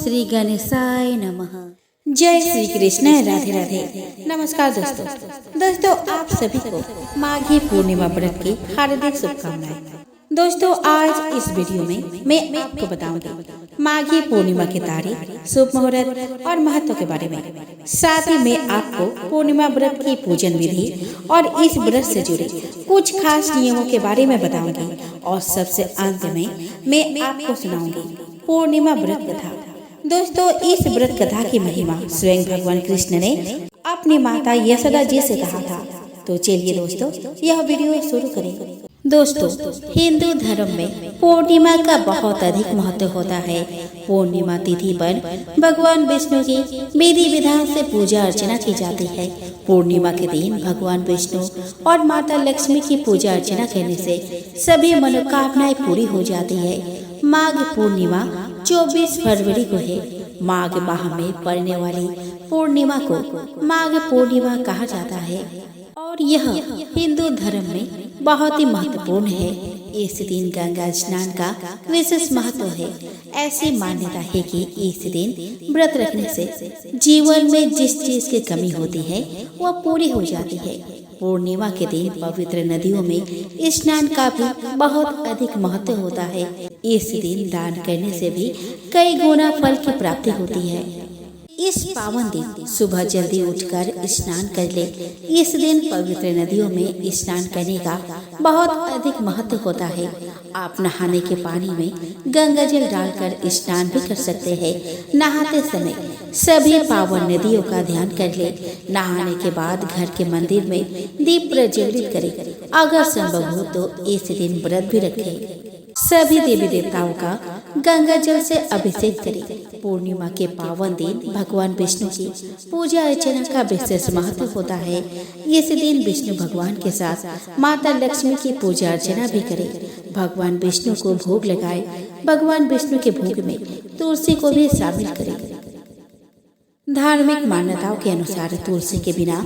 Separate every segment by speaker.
Speaker 1: श्री गणेशाय नमः। जय श्री कृष्ण। राधे राधे। नमस्कार दोस्तों आप सभी को माघी पूर्णिमा व्रत की हार्दिक शुभकामनाएं। दोस्तों आज इस वीडियो में मैं आपको बताऊंगी माघी पूर्णिमा की तारीख, शुभ मुहूर्त और महत्व के बारे में। साथ ही मैं आपको पूर्णिमा व्रत की पूजन विधि और इस व्रत से जुड़े कुछ खास नियमों के बारे में बताऊंगी और सबसे अंत में मैं आपको सुनाऊंगी पूर्णिमा व्रत कथा। दोस्तों इस व्रत कथा की महिमा स्वयं भगवान कृष्ण ने अपनी माता यशोदा जी से कहा था। तो चलिए दोस्तों यह वीडियो शुरू करें। दोस्तों हिंदू धर्म में पूर्णिमा का बहुत अधिक महत्व होता है। पूर्णिमा तिथि पर भगवान विष्णु की विधि विधान से पूजा अर्चना की जाती है। पूर्णिमा के दिन भगवान विष्णु और माता लक्ष्मी की पूजा अर्चना करने से सभी मनोकामनाएं पूरी हो जाती है। माघ पूर्णिमा 24 फरवरी को है। माघ माह में पड़ने वाली पूर्णिमा को माघ पूर्णिमा कहा जाता है और यह हिंदू धर्म में बहुत ही महत्वपूर्ण है। इस दिन गंगा स्नान का विशेष महत्व है। ऐसी मान्यता है कि इस दिन व्रत रखने से जीवन में जिस चीज की कमी होती है वह पूरी हो जाती है। पूर्णिमा के दिन पवित्र नदियों में स्नान का भी बहुत अधिक महत्व होता है। इस दिन दान करने से भी कई गुना फल की प्राप्ति होती है। इस पावन दिन सुबह जल्दी उठकर स्नान कर ले। इस दिन पवित्र नदियों में स्नान करने का बहुत अधिक महत्व होता है। आप नहाने के पानी में गंगा जल डालकर स्नान भी कर सकते हैं। नहाते समय सभी पावन नदियों का ध्यान कर ले। नहाने के बाद घर के मंदिर में दीप प्रज्वलित करें। अगर संभव हो तो इस दिन व्रत भी रखें। सभी देवी देवताओं का गंगा जल से अभिषेक करें। पूर्णिमा के पावन दिन भगवान विष्णु की पूजा अर्चना का विशेष महत्व होता है। इस दिन विष्णु भगवान के साथ माता लक्ष्मी की पूजा अर्चना भी करें। भगवान विष्णु को भोग लगाए। भगवान विष्णु के भोग में तुलसी को भी शामिल करें। धार्मिक मान्यताओं के अनुसार तुलसी के बिना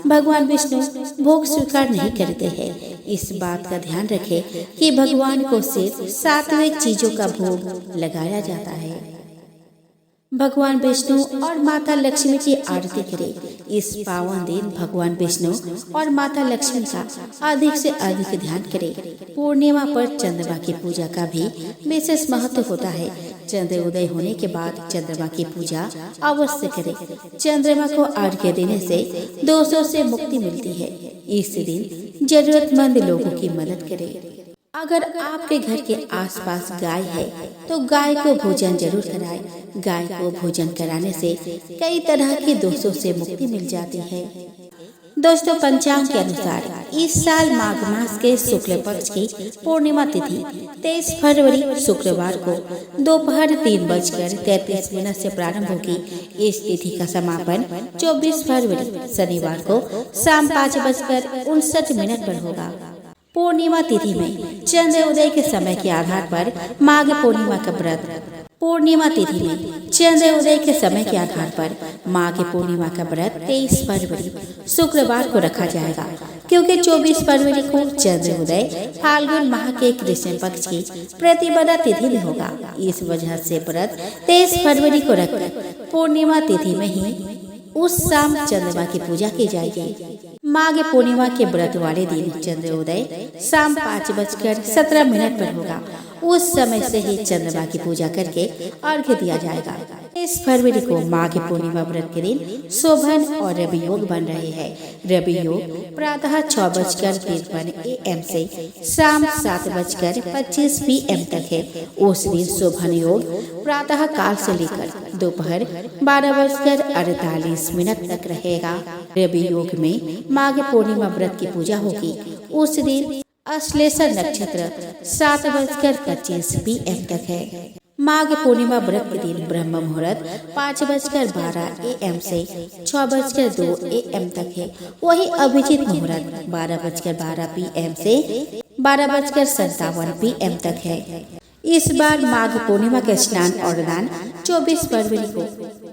Speaker 1: भगवान विष्णु भोग स्वीकार नहीं करते हैं। इस बात का ध्यान रखें कि भगवान को सिर्फ सात्विक चीजों का भोग लगाया जाता है। भगवान विष्णु और माता लक्ष्मी की आरती करें। इस पावन दिन भगवान विष्णु और माता लक्ष्मी का अधिक से अधिक ध्यान करें। पूर्णिमा पर चंद्रमा की पूजा का भी विशेष महत्व होता है। चंद्रोदय होने के बाद चंद्रमा की पूजा अवश्य करें। चंद्रमा को अर्घ्य देने से दोषों से मुक्ति मिलती है। इस दिन जरूरतमंद लोगों की मदद करें। अगर आपके घर के आसपास गाय है तो गाय को भोजन जरूर कराएं। गाय को भोजन कराने से कई तरह के दोषों से मुक्ति मिल जाती है। दोस्तों पंचांग के अनुसार इस साल माघ मास के शुक्ल पक्ष की पूर्णिमा तिथि 23 फरवरी शुक्रवार को दोपहर 3:33 से प्रारंभ होगी। इस तिथि का समापन 24 फरवरी शनिवार को शाम 5:59 पर होगा। पूर्णिमा तिथि में चंद्र उदय के समय के आधार पर माघ पूर्णिमा का व्रत। पूर्णिमा तिथि में चंद्र उदय के समय के आधार पर माघ पूर्णिमा का व्रत 23 फरवरी शुक्रवार को रखा जाएगा, क्योंकि 24 फरवरी को चंद्र उदय फाल्गुन माह के कृष्ण पक्ष की प्रतिपदा तिथि में होगा। इस वजह से व्रत 23 फरवरी को रखकर पूर्णिमा तिथि में ही उस शाम चंद्रमा की पूजा की जाएगी। माघ पूर्णिमा के व्रत वाले दिन चंद्रोदय शाम 5:17 पर होगा। उस समय से ही चंद्रमा की पूजा करके अर्घ्य दिया जाएगा। 23 फरवरी को माघ पूर्णिमा व्रत के दिन शोभन और रवि योग बन रहे हैं। रवि योग प्रातः 6:53 AM से शाम 7:25 PM तक है। उस दिन शोभन योग प्रातः काल से लेकर दोपहर 12:48 तक रहेगा। रवि योग में माघ पूर्णिमा व्रत की पूजा होगी। उस दिन अश्लेषा नक्षत्र 7:25 PM तक है। माघ पूर्णिमा व्रत के दिन ब्रह्म मुहूर्त 5:12 AM से 6:02 AM तक है। वही अभिजीत मुहूर्त 12:12 PM से 12:57 PM तक है। इस बार माघ पूर्णिमा का स्नान और दान 24 फरवरी को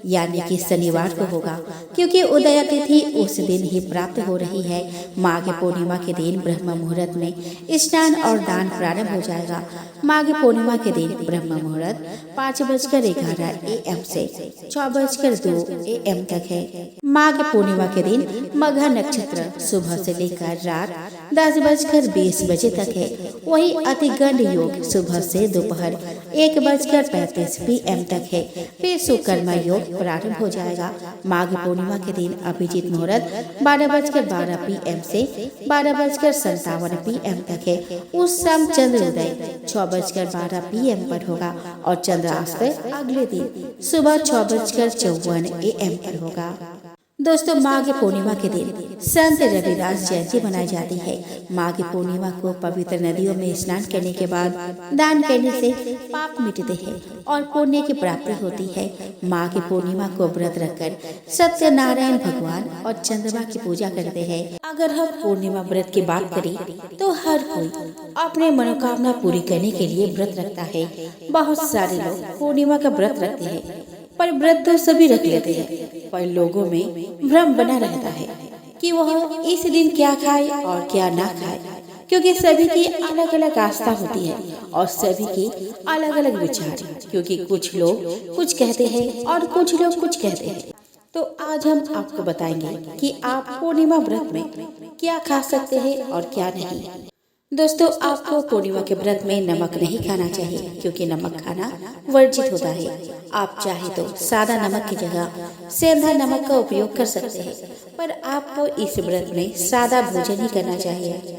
Speaker 1: यानी कि शनिवार को होगा, क्योंकि उदया तिथि उस दिन ही प्राप्त हो रही है। माघ पूर्णिमा के दिन ब्रह्म मुहूर्त में स्नान और दान प्रारंभ हो जाएगा। माघ पूर्णिमा के दिन ब्रह्म मुहूर्त 5:11 AM से 6:02 AM तक है। माघ पूर्णिमा के दिन मघा नक्षत्र सुबह से लेकर रात 10:20 बजे तक है। वही अतिगंड योग सुबह से दोपहर 1:35 PM तक है। फिर सुकर्मा योग प्रारंभ हो जाएगा। माघ पूर्णिमा के दिन अभिजीत मुहूर्त 12:12 PM से 12:57 PM तक है। उस शाम चंद्रोदय 6:12 PM पर होगा और चंद्रास्त अगले दिन सुबह 6:54 AM पर होगा। दोस्तों, माघ पूर्णिमा के दिन संत रविदास जयंती मनाई जाती है। माघ पूर्णिमा को पवित्र नदियों में स्नान करने के बाद दान करने से पाप मिटते हैं और पुण्य की प्राप्ति होती है। माघ पूर्णिमा को व्रत रखकर सत्यनारायण भगवान और चंद्रमा की पूजा करते हैं। अगर हम पूर्णिमा व्रत की बात करें तो हर कोई अपने मनोकामना पूरी करने के लिए व्रत रखता है। बहुत सारे लोग पूर्णिमा का व्रत रखते हैं, पर व्रत तो सभी रख लेते हैं, पर लोगों में भ्रम बना रहता है कि वह इस दिन क्या खाए और क्या ना खाए, क्योंकि सभी की अलग अलग आस्था होती है और सभी की अलग अलग विचार, क्योंकि कुछ लोग कुछ कहते हैं और कुछ लोग कुछ कहते हैं। तो आज हम आपको बताएंगे कि आप पूर्णिमा व्रत में क्या खा सकते हैं और क्या नहीं। दोस्तों, आपको पूर्णिमा के व्रत में नमक नहीं खाना चाहिए, क्योंकि नमक खाना वर्जित होता है। आप चाहे तो सादा नमक की जगह सेंधा नमक का उपयोग कर सकते हैं, पर आपको इस व्रत में सादा भोजन ही करना चाहिए।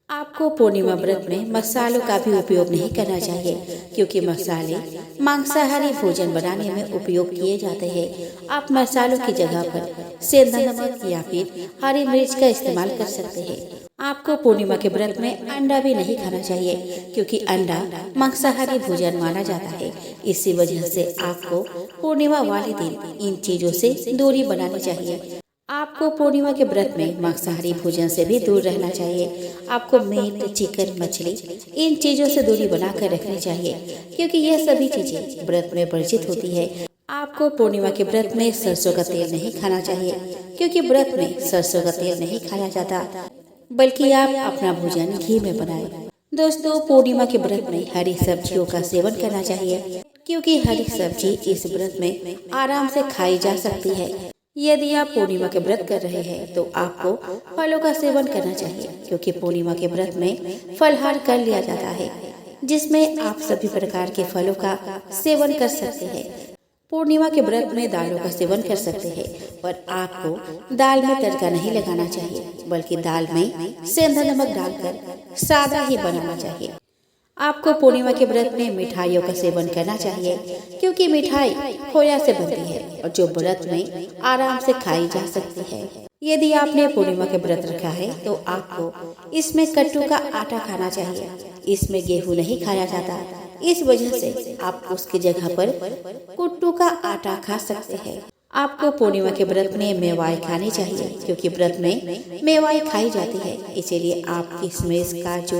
Speaker 1: आपको पूर्णिमा व्रत में मसालों का भी उपयोग नहीं करना चाहिए, क्योंकि मसाले मांसाहारी भोजन बनाने में उपयोग किए जाते हैं। आप मसालों की जगह पर सेंधा नमक या फिर हरी मिर्च का इस्तेमाल कर सकते हैं। आपको पूर्णिमा के व्रत में अंडा भी नहीं खाना चाहिए, क्योंकि अंडा मांसाहारी भोजन माना जाता है। इसी वजह से आपको पूर्णिमा वाले दिन इन चीजों से दूरी बनानी चाहिए। आपको पूर्णिमा के व्रत में मांसाहारी भोजन से भी दूर रहना चाहिए। आपको मीट, चिकन, मछली इन चीजों से दूरी बनाकर रखनी चाहिए, क्योंकि यह सभी चीजें व्रत में वर्जित होती है। आपको पूर्णिमा के व्रत में सरसों का तेल नहीं खाना चाहिए, क्योंकि व्रत में सरसों का तेल नहीं खाया जाता, बल्कि आप अपना भोजन घी में बनाएं। दोस्तों, पूर्णिमा के व्रत में हरी सब्जियों का सेवन करना चाहिए, क्योंकि हरी सब्जी इस व्रत में आराम से खाई जा सकती है। यदि आप पूर्णिमा के व्रत कर रहे हैं तो आपको फलों का सेवन करना चाहिए, क्योंकि पूर्णिमा के व्रत में फलहार कर लिया जाता है, जिसमें आप सभी प्रकार के फलों का सेवन कर सकते हैं। पूर्णिमा के व्रत में दालों का सेवन कर सकते हैं, पर आपको दाल में तड़का नहीं लगाना चाहिए, बल्कि दाल में सेंधा नमक डालकर सादा ही बनाना चाहिए। आपको पूर्णिमा के व्रत में मिठाइयों का सेवन करना चाहिए, क्योंकि मिठाई खोया से बनती है और जो व्रत में आराम से खाई जा सकती है। यदि आपने पूर्णिमा के व्रत रखा है तो आपको इसमें कट्टू का आटा खाना चाहिए। इसमें गेहूं नहीं खाया जाता, इस वजह से आप उसकी जगह पर कुट्टू का आटा खा सकते हैं। आपको पूर्णिमा के व्रत में मेवाई खानी चाहिए, क्योंकि व्रत में मेवाई खाई जाती है। इसीलिए आप किशमिश, काजू,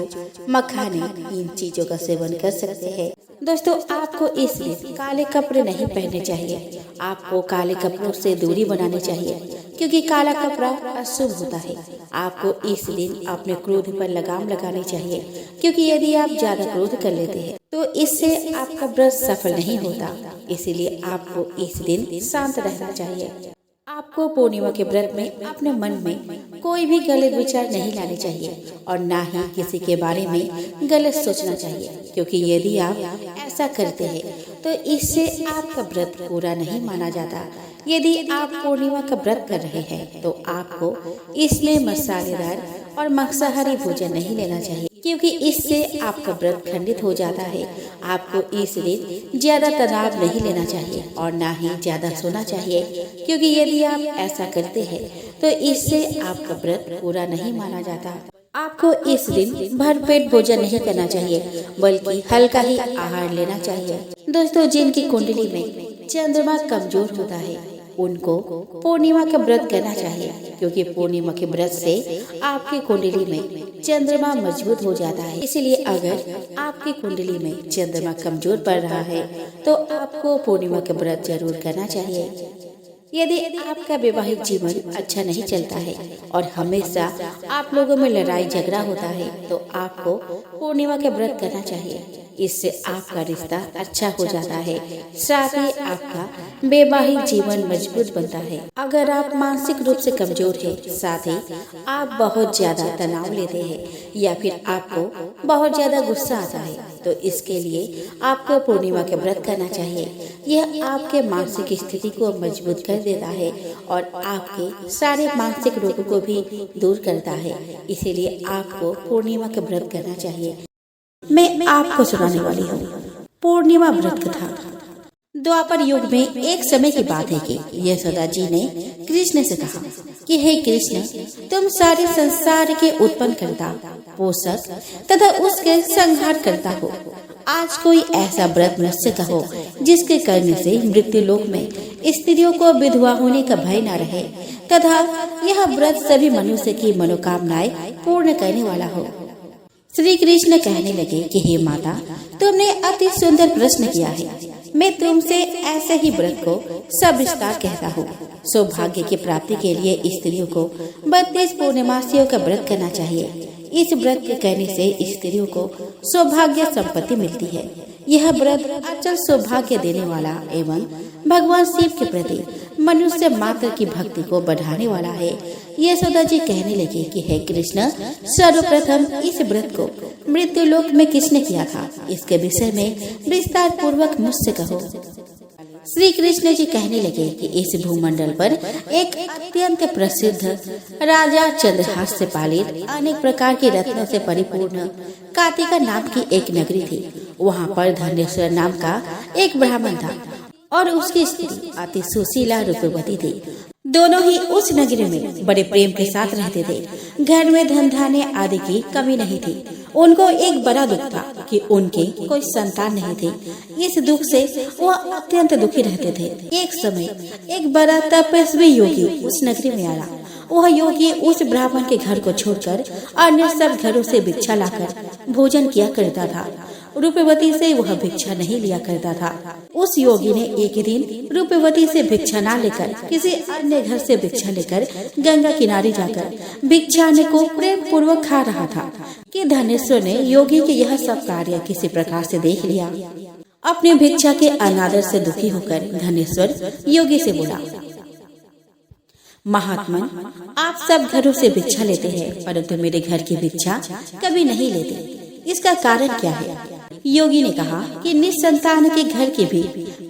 Speaker 1: मखाने इन चीजों का सेवन कर सकते हैं। दोस्तों, आपको इस दिन काले कपड़े नहीं पहनने चाहिए। आपको काले कपड़ों से दूरी बनानी चाहिए, क्योंकि काला कपड़ा अशुभ होता है। आपको इस दिन अपने क्रोध पर लगाम लगानी चाहिए, क्योंकि यदि आप ज्यादा क्रोध कर लेते हैं तो इससे आपका व्रत सफल नहीं होता। इसीलिए आपको इस दिन शांत रहना चाहिए। आपको पूर्णिमा के व्रत में अपने मन में कोई भी गलत विचार नहीं लाने चाहिए और ना ही किसी के बारे में गलत सोचना चाहिए, क्योंकि यदि आप ऐसा करते हैं तो इससे आपका व्रत पूरा नहीं माना जाता। यदि आप पूर्णिमा का व्रत कर रहे हैं तो आपको इसमें मसालेदार और मांसाहारी भोजन नहीं लेना चाहिए, क्योंकि इससे आपका व्रत खंडित हो जाता है। आपको इस दिन ज्यादा तनाव नहीं लेना चाहिए और ना ही ज्यादा सोना चाहिए, क्योंकि यदि आप ऐसा करते हैं तो इससे आपका व्रत पूरा नहीं माना जाता। आपको इस दिन भरपेट भोजन नहीं करना चाहिए, बल्कि हल्का ही आहार लेना चाहिए। दोस्तों, जिनकी कुंडली में चंद्रमा कमजोर होता है उनको पूर्णिमा का व्रत करना चाहिए, क्योंकि पूर्णिमा के व्रत से आपकी कुंडली में चंद्रमा मजबूत हो जाता है। इसलिए अगर आपकी कुंडली में चंद्रमा कमजोर पड़ रहा है तो आपको पूर्णिमा का व्रत जरूर करना चाहिए। यदि आपका वैवाहिक जीवन अच्छा नहीं चलता है और हमेशा आप लोगों में लड़ाई झगड़ा होता है तो आपको पूर्णिमा का व्रत करना चाहिए। इससे आपका रिश्ता अच्छा हो जाता है, साथ ही आपका वैवाहिक जीवन मजबूत बनता है। अगर आप मानसिक रूप से कमजोर हैं, साथ ही आप बहुत ज्यादा तनाव लेते हैं या फिर आपको बहुत ज्यादा गुस्सा आता है तो इसके लिए आपको पूर्णिमा का व्रत करना चाहिए। यह आपके मानसिक स्थिति को मजबूत कर देता है और आपके सारे मानसिक रोगों को भी दूर करता है। इसीलिए आपको पूर्णिमा का व्रत करना चाहिए। मैं आपको सुनाने वाली हूँ पूर्णिमा व्रत कथा। द्वापर युग में एक समय की बात है कि यशोदा जी ने कृष्ण से कहा कि हे कृष्ण, तुम सारे संसार के उत्पन्न करता, पोषक तथा उसके संहार करता हो। आज कोई ऐसा व्रत मुझसे कहो जिसके करने से मृत्यु लोक में स्त्रियों को विधवा होने का भय न रहे तथा यह व्रत सभी मनुष्य की मनोकामनाएं पूर्ण करने वाला हो। श्री कृष्ण कहने लगे कि हे माता, तुमने अति सुंदर प्रश्न किया है। मैं तुमसे ऐसे ही व्रत को सविस्तार कहता हूँ। सौभाग्य की प्राप्ति के लिए स्त्रियों को 32 पूर्णिमासियों का व्रत करना चाहिए। इस व्रत के करने से स्त्रियों को सौभाग्य संपत्ति मिलती है। यह व्रत अचल सौभाग्य देने वाला एवं भगवान शिव के प्रति मनुष्य मात्र की भक्ति को बढ़ाने वाला है। यशोदा जी कहने लगे कि हे कृष्ण, सर्वप्रथम इस व्रत को मृत्यु लोक में किसने किया था, इसके विषय में विस्तार पूर्वक मुझसे कहो। श्री कृष्ण जी कहने लगे कि इस भूमंडल पर एक अत्यंत प्रसिद्ध राजा चंद्रहास से पालित अनेक प्रकार के रत्नों से परिपूर्ण कातिका नाम की एक नगरी थी। वहाँ पर धनेश्वर नाम का एक ब्राह्मण था और उसकी स्त्री अति सुशीला रूपवती थी। दोनों ही उस नगरी में बड़े प्रेम के साथ रहते थे। घर में धन धान्य आदि की कमी नहीं थी। उनको एक बड़ा दुख था कि उनके कोई संतान नहीं थी। इस दुख से वह अत्यंत दुखी रहते थे। एक समय एक बड़ा तपस्वी योगी उस नगरी में आया। वह योगी उस ब्राह्मण के घर को छोड़कर अन्य सब घरों से भिक्षा लाकर भोजन किया करता था। रूपवती से वह भिक्षा नहीं लिया करता था। उस योगी ने एक दिन रूपवती से भिक्षा न लेकर किसी अन्य घर से भिक्षा लेकर गंगा किनारे जाकर भिक्षाने को प्रेम पूर्वक खा रहा था कि धनेश्वर ने योगी के यह सब कार्य किसी प्रकार से देख लिया। अपने भिक्षा के अनादर से दुखी होकर धनेश्वर योगी से बोला, महात्मन, आप सब घरों से भिक्षा लेते हैं परंतु मेरे घर की भिक्षा कभी नहीं लेते। इसका कारण क्या है? योगी ने कहा कि निसंतान के घर की भी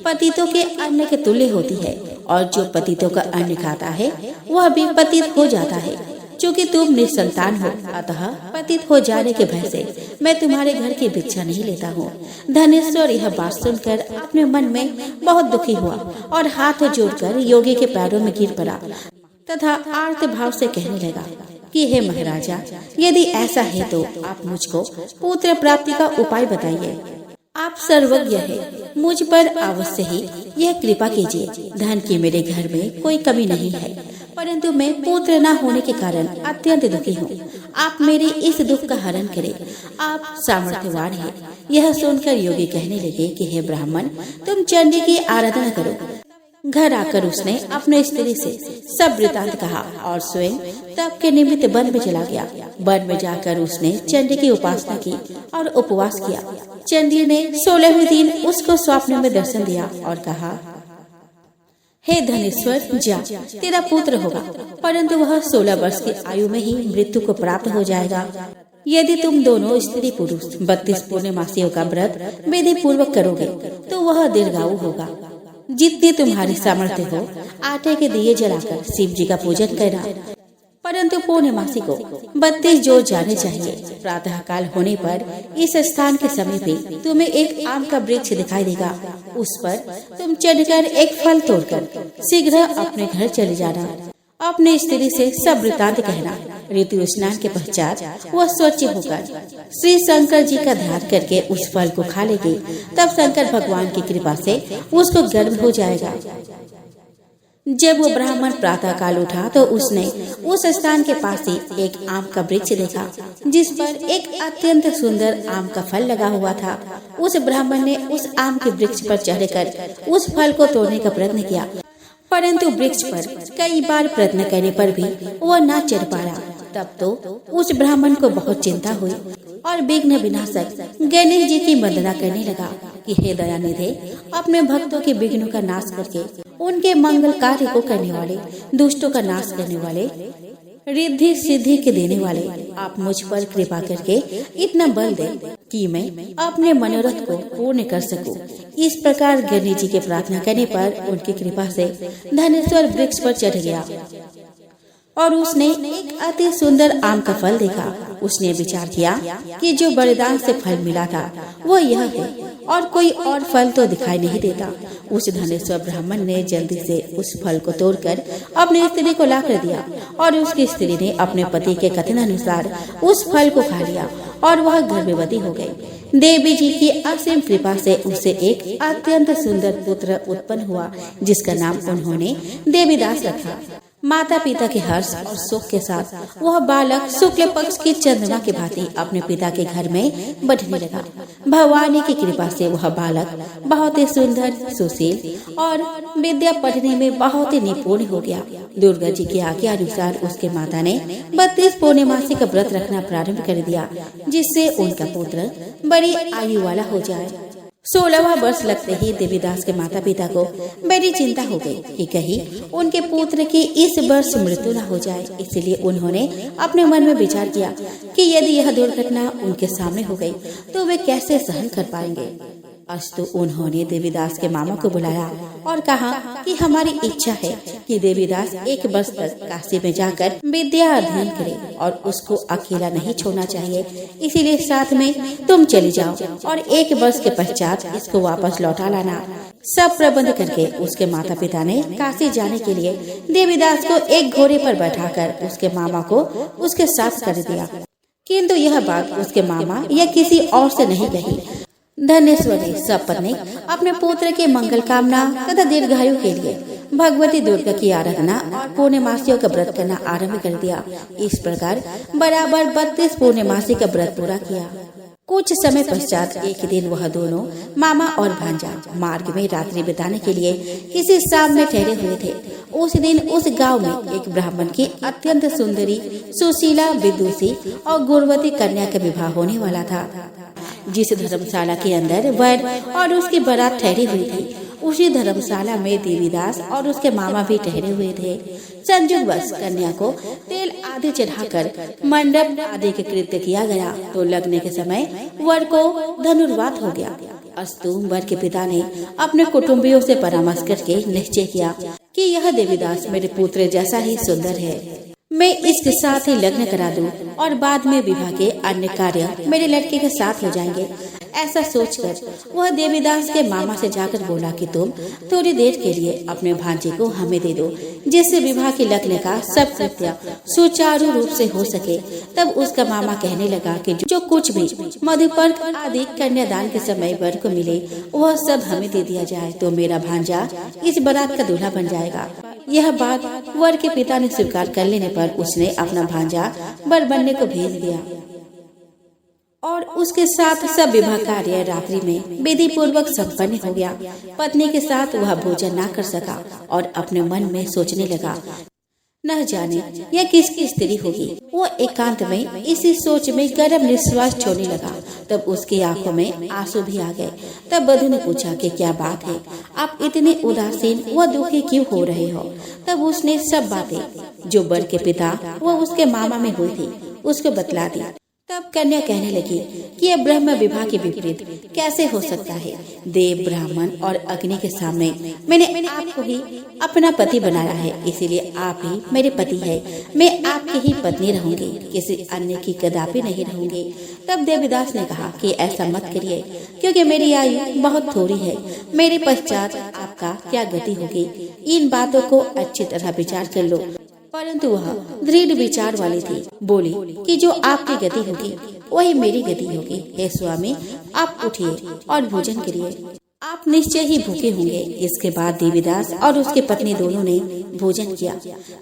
Speaker 1: पतितों के अन्न के तुल्य होती है और जो पतितों का अन्न खाता है वह भी पतित हो जाता है। चूँकि तुम निसंतान हो अतः पतित हो जाने के भय से मैं तुम्हारे घर की भिक्षा नहीं लेता हूँ। धनेश्वर यह बात सुनकर अपने मन में बहुत दुखी हुआ और हाथ जोड़कर योगी के पैरों में गिर पड़ा तथा आर्त भाव से कहने लगा कि हे महाराजा, यदि ऐसा है तो आप मुझको पुत्र प्राप्ति का उपाय बताइए। आप सर्वज्ञ हैं, मुझ पर अवश्य ही यह कृपा कीजिए। धन की मेरे घर में कोई कमी नहीं है परंतु मैं पुत्र न होने के कारण अत्यंत दुखी हूँ। आप मेरे इस दुख का हरण करें। आप सामर्थ्यवान हैं। यह सुनकर योगी कहने लगे कि हे ब्राह्मण, तुम चंडी की आराधना करो। घर आकर उसने अपने स्त्री से सब वृतांत कहा और स्वयं तप के निमित्त वन में चला गया। वन में जाकर उसने चंडी की उपासना की और उपवास किया। चंडी ने 16वें दिन उसको स्वप्न में दर्शन दिया और कहा, हे धनेश्वर, जा, तेरा पुत्र होगा परंतु वह 16 वर्ष की आयु में ही मृत्यु को प्राप्त हो जाएगा। यदि तुम दोनों स्त्री पुरुष 32 पूर्णिमासियों का व्रत विधि पूर्वक करोगे तो वह दीर्घायु होगा। जितनी तुम्हारी सामर्थ्य हो आटे के दिए जलाकर शिव जी का पूजन करना, परंतु पूर्णिमासी को 32 जोर जाने चाहिए। प्रातः काल होने पर इस स्थान के समीप ही तुम्हें एक आम का वृक्ष दिखाई देगा। उस पर तुम चढ़कर एक फल तोड़कर शीघ्र अपने घर चले जाना। अपने स्त्री से सब वृतांत कहना। ऋतु स्नान के पश्चात वह स्वच्छ होकर श्री शंकर जी का ध्यान करके उस फल को खा लेगी। तब शंकर भगवान की कृपा से उसको गर्भ हो जाएगा। जब वो ब्राह्मण प्रातः काल उठा तो उसने उस स्थान के पास ही एक आम का वृक्ष देखा, जिस पर एक अत्यंत सुंदर आम का फल लगा हुआ था। उस ब्राह्मण ने उस आम के वृक्ष पर चढ़कर उस फल को तोड़ने का प्रयत्न किया, परंतु वृक्ष पर कई बार प्रयत्न करने पर भी वह न चढ़ पाया। तब तो उस ब्राह्मण को बहुत चिंता हुई और विघ्न विनाशक गणेश जी की वंदना करने लगा कि हे दयानिधे, अपने भक्तों के विघ्नों का नाश करके उनके मंगल कार्य को करने वाले, दुष्टों का नाश करने वाले, रिद्धि सिद्धि के देने वाले, आप मुझ पर कृपा करके इतना बल दे कि मैं अपने मनोरथ को पूर्ण कर सकूं। इस प्रकार गणेश जी के प्रार्थना करने पर उनकी कृपा से धनेश्वर वृक्ष पर चढ़ गया और उसने एक अति सुंदर आम का फल देखा। उसने विचार किया कि जो वरदान से फल मिला था वो यह है और कोई और फल तो दिखाई नहीं देता। उस धनेश्वर ब्राह्मण ने जल्दी से उस फल को तोड़कर अपनी स्त्री को ला कर दिया और उसकी स्त्री ने अपने पति के कथन अनुसार उस फल को खा लिया और वह गर्भवती हो गई। देवी जी की असीम कृपा से उसे एक अत्यंत सुंदर पुत्र उत्पन्न हुआ, जिसका नाम उन्होंने देवीदास रखा। माता पिता के हर्ष और सुख के साथ वह बालक शुक्ल पक्ष की चंद्रमा के भांति अपने पिता के घर में बढ़ने लगा। भवानी की कृपा से वह बालक बहुत ही सुंदर, सुशील और विद्या पढ़ने में बहुत ही निपुण हो गया। दुर्गा जी की आज्ञा अनुसार उसके माता ने 32 पूर्णिमासी का व्रत रखना प्रारंभ कर दिया, जिससे उनका पुत्र बड़ी आयु वाला हो जाए। 16वां वर्ष लगते ही देवीदास के माता पिता को बड़ी चिंता हो गई कि कहीं उनके पुत्र की इस वर्ष मृत्यु न हो जाए। इसलिए उन्होंने अपने मन में विचार किया कि यदि यह दुर्घटना उनके सामने हो गई तो वे कैसे सहन कर पाएंगे। अस्तु उन्होंने देवीदास के मामा को बुलाया और कहा कि हमारी इच्छा है कि देवीदास 1 वर्ष तक काशी में जाकर विद्या अध्ययन करे और उसको अकेला नहीं छोड़ना चाहिए, इसीलिए साथ में तुम चली जाओ और 1 वर्ष के पश्चात इसको वापस लौटा लाना। सब प्रबंध करके उसके माता पिता ने काशी जाने के लिए देवीदास को एक घोड़े पर बैठाकर उसके मामा को उसके साथ कर दिया, किंतु यह बात उसके मामा या किसी और से नहीं कही। धनेश्वर ने सपत्नीक अपने पुत्र के मंगल कामना तथा दीर्घायु के लिए भगवती दुर्गा की आराधना और पूर्णमासियों का व्रत करना आरंभ कर दिया। इस प्रकार बराबर 32 पूर्णमासी का व्रत पूरा किया। कुछ समय पश्चात एक दिन वह दोनों मामा और भांजा मार्ग में रात्रि बिताने के लिए किसी साम में ठहरे हुए थे। उस दिन उस गांव में एक ब्राह्मण की अत्यंत सुंदरी, सुशीला, विदुषी और गुणवती कन्या का विवाह होने वाला था। जिस धर्मशाला के अंदर वर और उसकी बारात ठहरी हुई थी, उसी धर्मशाला में देवीदास और उसके मामा भी ठहरे हुए थे। संयोगवश कन्या को तेल आदि चढ़ाकर मंडप आदि के कृत्य किया गया तो लगने के समय वर को धनुर्वात हो गया। अस्तु वर के पिता ने अपने कुटुंबियों से परामर्श करके निश्चय किया कि यह देवीदास मेरे पुत्र जैसा ही सुंदर है, मैं इसके साथ ही लग्न करा दूं और बाद में विवाह के अन्य कार्य मेरे लड़के के साथ हो जाएंगे। ऐसा सोचकर वह देवीदास के मामा से जाकर बोला कि तुम थोड़ी देर के लिए अपने भांजे को हमें दे दो, जिससे विवाह के लग्न का सब कृत्य सुचारू रूप से हो सके। तब उसका मामा कहने लगा कि जो कुछ भी मधुपर्क आदि कन्यादान के समय वर को मिले वह सब हमें दे दिया जाए, तो मेरा भांजा इस बारात का दूल्हा बन जाएगा। यह बात वर के पिता ने स्वीकार कर लेने पर उसने अपना भांजा वर बनने को भेज दिया और उसके साथ सब विवाह कार्य रात्रि में विधि पूर्वक संपन्न हो गया। पत्नी के साथ वह भोजन न कर सका और अपने मन में सोचने लगा, न जाने यह किसकी स्त्री होगी। वो एकांत में इसी सोच में गर्म निश्वास छोड़ने लगा। तब उसकी आंखों में आंसू भी आ गए। तब वधू ने पूछा कि क्या बात है, आप इतने उदासीन व दुखी क्यों हो रहे हो। तब उसने सब बातें जो वर के पिता व उसके मामा में हुई थी उसको बतला दी। तब कन्या कहने लगी कि यह ब्रह्म विवाह के विपरीत कैसे हो सकता है। देव, ब्राह्मण और अग्नि के सामने मैंने आपको ही अपना पति बनाया है, इसीलिए आप ही मेरे पति है। मैं आपकी ही पत्नी रहूंगी, किसी अन्य की कदापि नहीं रहूंगी। तब देवीदास ने कहा कि ऐसा मत करिए, क्योंकि मेरी आयु बहुत थोड़ी है। मेरे पश्चात आपका क्या गति होगी, इन बातों को अच्छी तरह विचार कर लो। परंतु वह दृढ़ विचार वाली थी। बोली कि जो आपकी गति होगी वही मेरी गति होगी। हे स्वामी, आप उठिए और भोजन करिए। आप निश्चय ही भूखे होंगे। इसके बाद देवीदास और उसकी पत्नी दोनों ने भोजन किया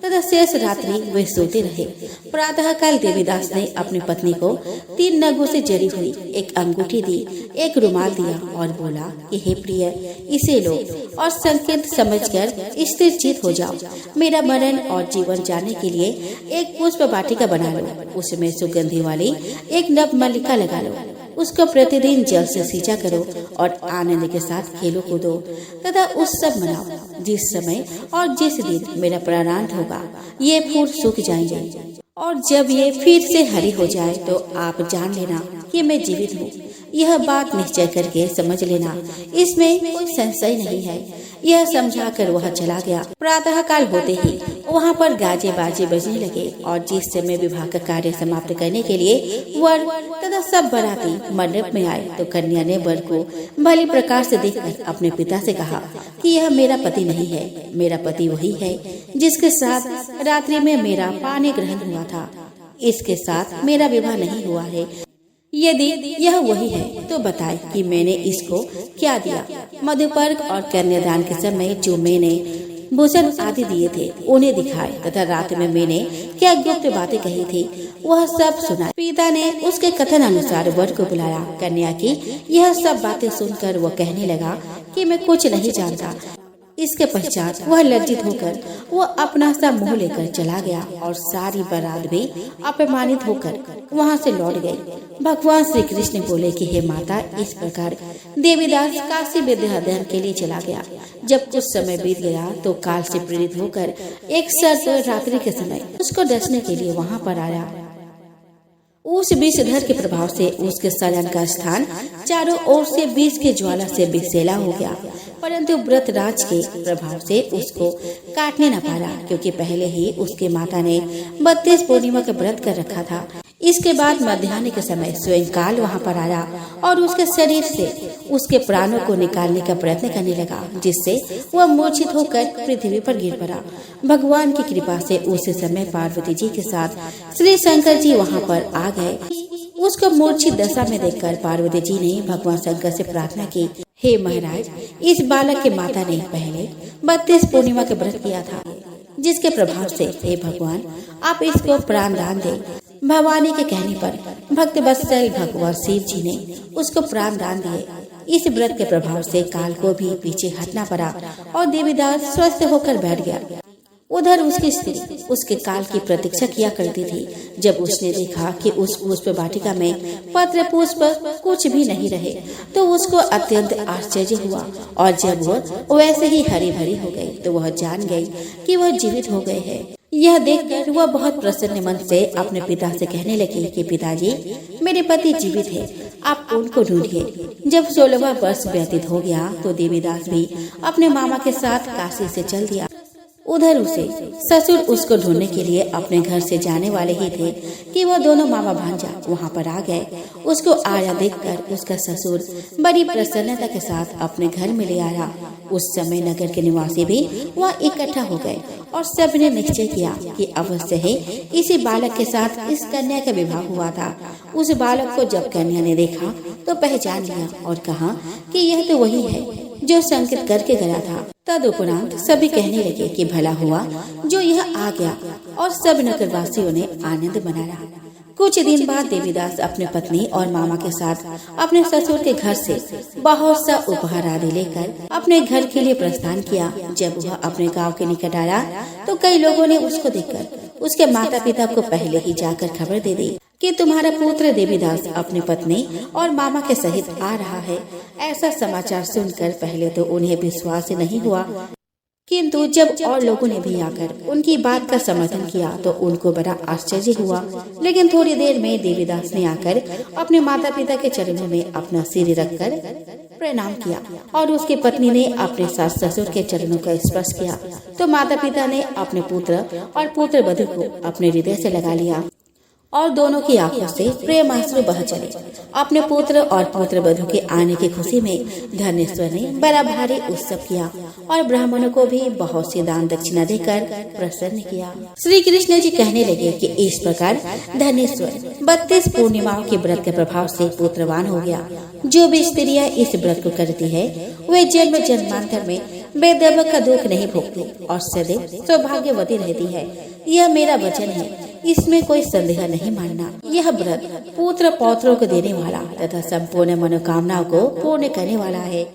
Speaker 1: तथा शेष रात्रि वे सोते रहे। प्रातः काल देवीदास ने अपनी पत्नी को 3 नगों से जड़ी हुई एक अंगूठी दी, एक रुमाल दिया और बोला कि हे प्रिय, इसे लो और संकेत समझकर स्थिर चित हो जाओ। मेरा मरण और जीवन जानने के लिए एक पुष्प वाटिका बना लो, उसमें सुगंधी वाली एक नव मल्लिका लगा लो, उसको प्रतिदिन जल से सींचा करो और आनंद के साथ खेलो कूदो तथा उत्सव मनाओ। जिस समय और जिस दिन मेरा प्राणांत होगा ये फूल सूख जाएंगे और जब ये फिर से हरी हो जाए तो आप जान लेना कि मैं जीवित हूँ। यह बात निश्चय करके समझ लेना, इसमें कोई संशय नहीं है। यह समझाकर वह चला गया। प्रातः काल होते ही वहाँ पर गाजे बाजे बजने लगे और जिस समय विवाह का कार्य समाप्त करने के लिए वर तथा सब बाराती मंडप में आए तो कन्या ने वर को भली प्रकार से देखकर अपने पिता से कहा कि यह मेरा पति नहीं है, मेरा पति वही है जिसके साथ रात्रि में मेरा पानी ग्रहण हुआ था। इसके साथ मेरा विवाह नहीं हुआ है। यदि यह वही है तो बताए कि मैंने इसको क्या दिया। मधुपर्क और कन्यादान के समय जो मैंने भूषण आदि दिए थे उन्हें दिखाए तथा रात में मैंने क्या गुप्त बातें कही थी वह सब सुना। पिता ने उसके कथन अनुसार वर को बुलाया। कन्या की यह सब बातें सुनकर वह कहने लगा कि मैं कुछ नहीं जानता। इसके पश्चात वह लज्जित होकर वह अपना सा मुंह लेकर चला गया और सारी बारात भी अपमानित होकर वहां से लौट गई। भगवान श्री कृष्ण बोले कि हे माता, इस प्रकार देवीदास काशी विद्याध्ययन के लिए चला गया। जब कुछ समय बीत गया तो काल से प्रेरित होकर एक सर्प रात्रि के समय उसको डसने के लिए वहां पर आया। उस विषधर के प्रभाव से उसके सलन का स्थान चारों ओर से विष के ज्वाला से विषैला हो गया, परंतु व्रतराज के प्रभाव से उसको काटने न पाया, क्योंकि पहले ही उसकी माता ने 32 पूर्णिमा का व्रत कर रखा था। इसके बाद मध्याह्न के समय स्वयं काल वहाँ पर आया और उसके शरीर से उसके प्राणों को निकालने का प्रयत्न करने लगा, जिससे वह मूर्छित होकर पृथ्वी पर गिर पड़ा। भगवान की कृपा से उस समय पार्वती जी के साथ श्री शंकर जी वहाँ पर आ गए। उसको मूर्छित दशा में देखकर पार्वती जी ने भगवान शंकर से प्रार्थना की, हे महाराज, इस बालक के माता ने पहले 32 पूर्णिमा का व्रत किया था, जिसके प्रभाव से हे भगवान आप इसको प्राण दान दे। भवानी के कहने पर भक्त वत्सल भगवान शिव जी ने उसको प्राण दान दिए। इस व्रत के प्रभाव से काल को भी पीछे हटना पड़ा और देवीदास स्वस्थ होकर बैठ गया। उधर उसकी स्त्री उसके काल की प्रतीक्षा किया करती थी। जब उसने देखा कि उस पुष्प वाटिका में पत्र पुष्प कुछ भी नहीं रहे तो उसको अत्यंत आश्चर्य हुआ, और जब वह वैसे ही हरी भरी हो गई तो वह जान गई कि वह जीवित हो गए हैं। यह देखकर वह बहुत प्रसन्न मन से अपने पिता से कहने लगी कि पिताजी, मेरे पति जीवित है, आप उनको ढूंढिए। जब 16वां वर्ष व्यतीत हो गया तो देवीदास भी अपने मामा के साथ काशी से चल दिया। उधर उसे ससुर उसको ढूंढने के लिए अपने घर से जाने वाले ही थे कि वह दोनों मामा भांजा वहां पर आ गए। उसको आया देखकर उसका ससुर बड़ी प्रसन्नता के साथ अपने घर में ले आया। उस समय नगर के निवासी भी वह इकट्ठा हो गए और सबने निश्चय किया कि अवश्य ही इसी बालक के साथ इस कन्या का विवाह हुआ था। उस बालक को जब कन्या ने देखा तो पहचान लिया और कहा कि यह तो वही है जो संकेत करके गया था। तदुपरांत सभी कहने लगे कि भला हुआ जो यह आ गया, और सब नगरवासियों ने आनंद मनाया। कुछ दिन बाद देवीदास अपने पत्नी और मामा के साथ अपने ससुर के घर से बहुत सा उपहार आदि लेकर अपने घर के लिए प्रस्थान किया। जब वह अपने गांव के निकट आया तो कई लोगों ने उसको देखकर उसके माता पिता को पहले ही जाकर खबर दे दी कि तुम्हारा पुत्र देवीदास अपनी पत्नी और मामा के सहित आ रहा है। ऐसा समाचार सुनकर पहले तो उन्हें विश्वास नहीं हुआ, किंतु जब और लोगों ने भी आकर उनकी बात का समर्थन किया तो उनको बड़ा आश्चर्य हुआ। लेकिन थोड़ी देर में देवीदास ने आकर अपने माता पिता के चरणों में अपना सिर रखकर प्रणाम किया और उसकी पत्नी ने अपने सास ससुर के चरणों का स्पर्श किया तो माता पिता ने अपने पुत्र और पुत्र वधू को अपने हृदय से लगा लिया और दोनों की आंखों से प्रेम आंसू बह चले। अपने पुत्र और पुत्र वधू के आने की खुशी में धनेश्वर ने बड़ा भारी उत्सव किया और ब्राह्मणों को भी बहुत सी दान दक्षिणा देकर प्रसन्न किया। श्री कृष्ण जी कहने लगे कि इस प्रकार धनेश्वर 32 पूर्णिमाओं के व्रत के प्रभाव से पुत्रवान हो गया। जो भी स्त्रियां इस व्रत को करती है वे जन्म जन्मांतर में बेदब का दुख नहीं भोगती और सदैव सौभाग्यवती रहती है। यह मेरा वचन है, इसमें कोई संदेह नहीं मानना। यह व्रत पुत्र पौत्रों को देने वाला तथा संपूर्ण मनोकामनाओं को पूर्ण करने वाला है।